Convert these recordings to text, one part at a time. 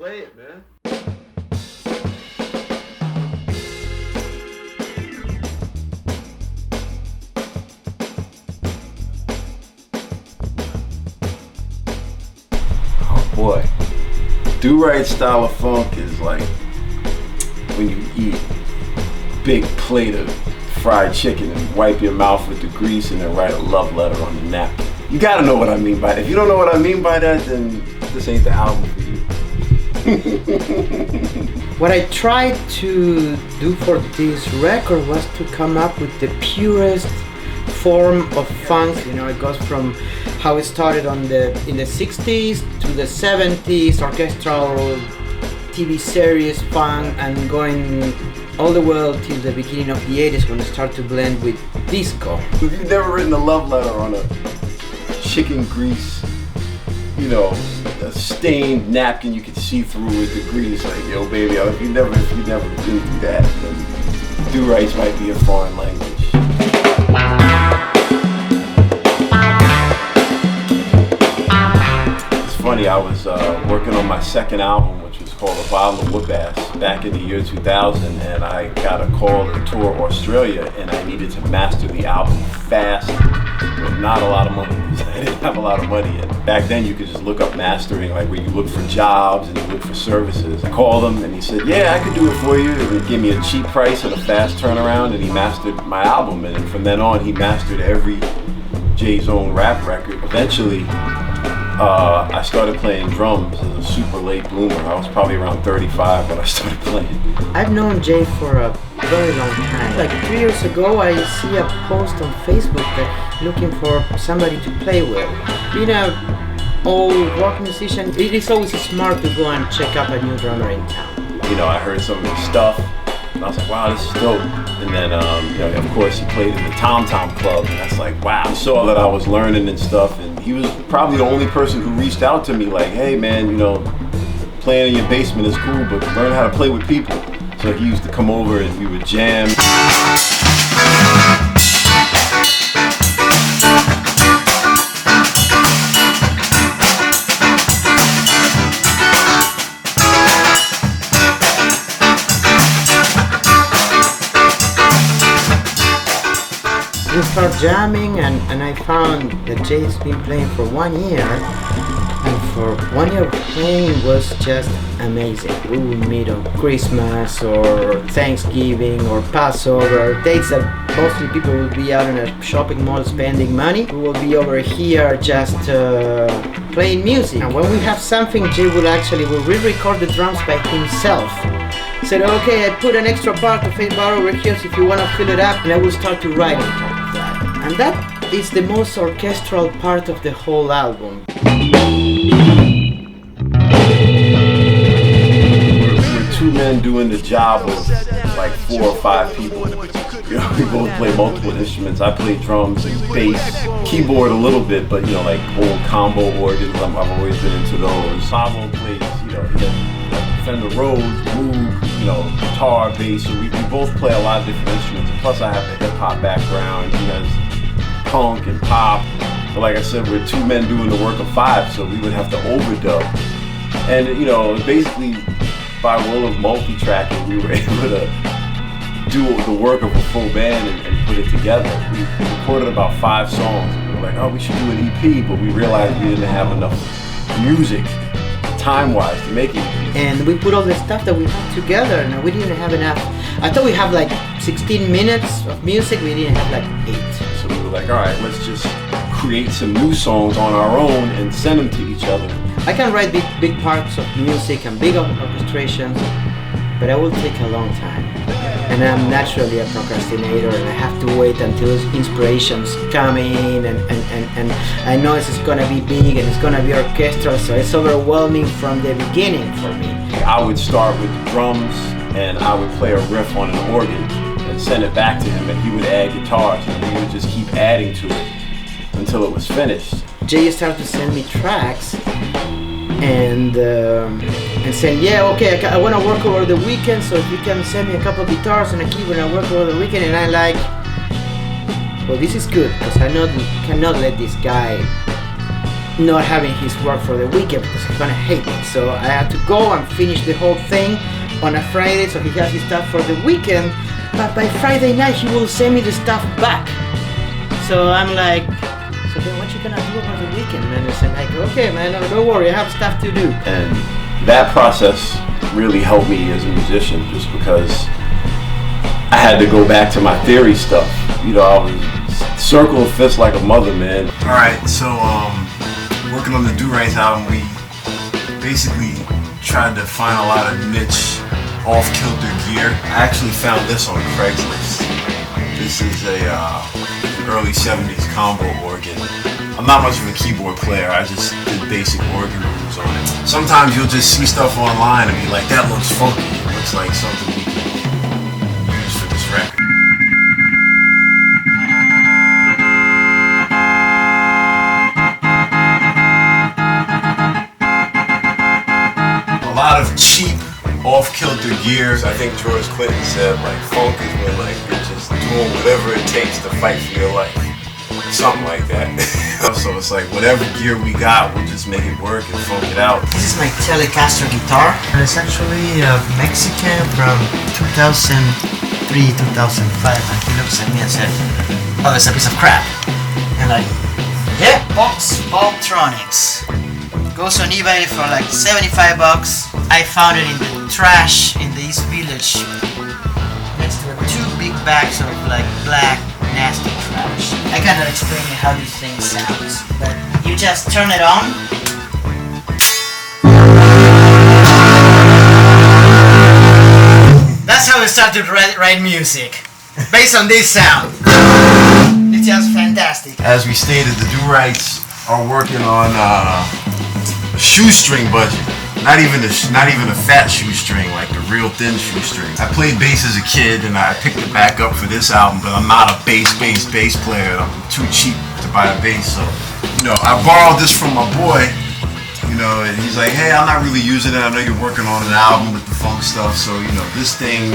play it, man. Oh boy. Du-Rites style of funk is like when you eat a big plate of fried chicken and wipe your mouth with the grease and then write a love letter on the napkin. You gotta know what I mean by that. If you don't know what I mean by that, then this ain't the album for you. What I tried to do for this record was to come up with the purest form of funk. You know, it goes from how it started in the 60s to the 70s, orchestral TV series funk, and going all the way till the beginning of the 80s when it started to blend with disco. If you've never written a love letter on a chicken grease, you know, a stained napkin you could see through with the grease, like, yo baby, if you never been through that, then Du-Rites might be a foreign language. It's funny, I was working on my second album, which was called A Bottle of Whoop-Ass, back in the year 2000, and I got a call to tour Australia, and I needed to master the album fast with not a lot of money, because I didn't have a lot of money. And back then you could just look up mastering, like where you look for jobs and you look for services. I called him and he said, yeah, I could do it for you. And he gave me a cheap price and a fast turnaround, and he mastered my album. And from then on, he mastered every J-Zone rap record. Eventually, I started playing drums as a super late bloomer. I was probably around 35 when I started playing. I've known Jay for a very long time. Like 3 years ago, I see a post on Facebook that looking for somebody to play with. Being an old rock musician, it is always smart to go and check out a new drummer in town. You know, I heard some of his stuff, and I was like, wow, this is dope. And then, you know, of course, he played in the Tom Tom Club, and that's like, wow. He saw that I was learning and stuff, and he was probably the only person who reached out to me like, hey man, you know, playing in your basement is cool, but learn how to play with people. So he used to come over and we would jam. We started jamming, and I found that Jay's been playing for 1 year, and for 1 year playing was just amazing. We would meet on Christmas or Thanksgiving or Passover, dates that mostly people will be out in a shopping mall spending money. We will be over here just playing music. And when we have something, Jay will re-record the drums by himself. Said, okay, I put an extra part of 8 bar over here, so if you want to fill it up, and I will start to write on top of that. And that is the most orchestral part of the whole album. We're two men doing the job of like 4 or 5 people. You know, we both play multiple instruments. I play drums and bass, keyboard a little bit, but you know, like old combo organs, I've always been into those. Pablo plays, you know, Fender Rhodes, Moog, you know, guitar, bass, so we both play a lot of different instruments. Plus I have the hip hop background, he has punk and pop. But like I said, we're 2 men doing the work of 5, so we would have to overdub. And you know, basically by will of multi-tracking, we were able to do the work of a full band and put it together. We recorded about 5 songs, and we were like, oh, we should do an EP, but we realized we didn't have enough music time-wise to make it. And we put all the stuff that we had together, and we didn't have enough. I thought we have like 16 minutes of music, we didn't have like 8. So we were like, all right, let's just create some new songs on our own and send them to each other. I can write big parts of music and big orchestrations, but it will take a long time. And I'm naturally a procrastinator, and I have to wait until inspirations come in, and I know it's gonna be big and it's gonna be orchestral, so it's overwhelming from the beginning for me. I would start with the drums, and I would play a riff on an organ and send it back to him, and he would add guitars, and we would just keep adding to it until it was finished. Jay started to send me tracks, and saying, yeah, okay, I want to work over the weekend, so if you can send me a couple of guitars and a keyboard and I work over the weekend. And I like, well, this is good, because I cannot let this guy not having his work for the weekend because he's gonna hate it. So I had to go and finish the whole thing on a Friday, so he has his stuff for the weekend. But by Friday night, he will send me the stuff back. So I'm like, so then what you gonna do over the weekend, man? I said, like, okay, man, no, don't worry, I have stuff to do. And that process really helped me as a musician, just because I had to go back to my theory stuff. You know, I was circle of fists like a mother, man. All right, so working on the Du-Rites album, we basically tried to find a lot of niche, off-kilter gear. I actually found this on Craigslist. This is a early 70s combo organ. I'm not much of a keyboard player, I just did basic organ moves on it. Sometimes you'll just see stuff online and be like, that looks funky. It looks like something we can use for this record. A lot of cheap, off-kilter gears. I think George Clinton said, like, funk is when, like, you're just doing whatever it takes to fight for your life. Something like that. So it's like, whatever gear we got, we'll just make it work and funk it out. This is my Telecaster guitar. It's actually Mexican from 2003, 2005. And he looks at me and said, oh, it's a piece of crap. And like, yeah, Box Ultronics. Goes on eBay for like 75 bucks. I found it in the trash in the East Village next to 2 big bags of like black nasty trash. I cannot explain how this thing sounds, but you just turn it on. That's how we started to write music, based on this sound. It's just fantastic. As we stated, the Du-Rites are working on shoestring budget. Not even a fat shoestring, like the real thin shoestring. I played bass as a kid and I picked it back up for this album, but I'm not a bass player. I'm too cheap to buy a bass, so you know, I borrowed this from my boy, you know, and he's like, hey, I'm not really using it. I know you're working on an album with the funk stuff, so you know, this thing,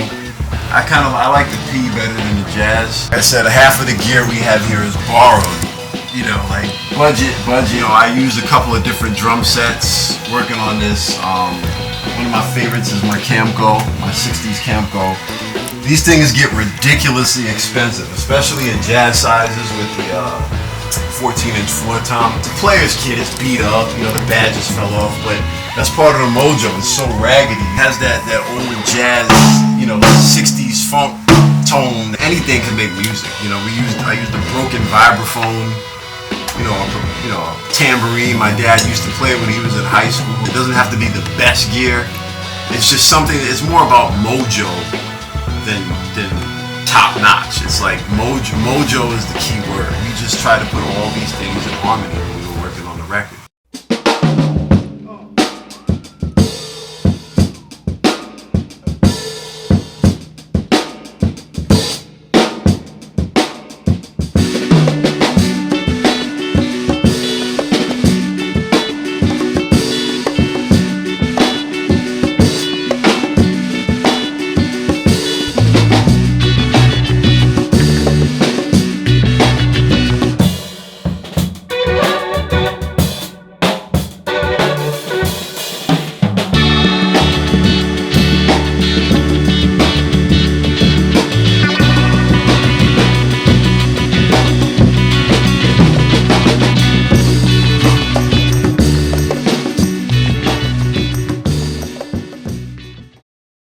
I like the P better than the jazz. I said half of the gear we have here is borrowed. You know, like budget. You know, I used a couple of different drum sets working on this. One of my favorites is my Camco, my 60s Camco. These things get ridiculously expensive, especially in jazz sizes with the 14-inch floor tom. The player's kit is beat up, you know, the badges fell off, but that's part of the mojo. It's so raggedy. It has that old jazz, you know, 60s funk tone. Anything can make music. You know, I used a broken vibraphone. You know, tambourine. My dad used to play when he was in high school. It doesn't have to be the best gear. It's just something. It's more about mojo than top notch. It's like mojo is the key word. We just try to put all these things in harmony.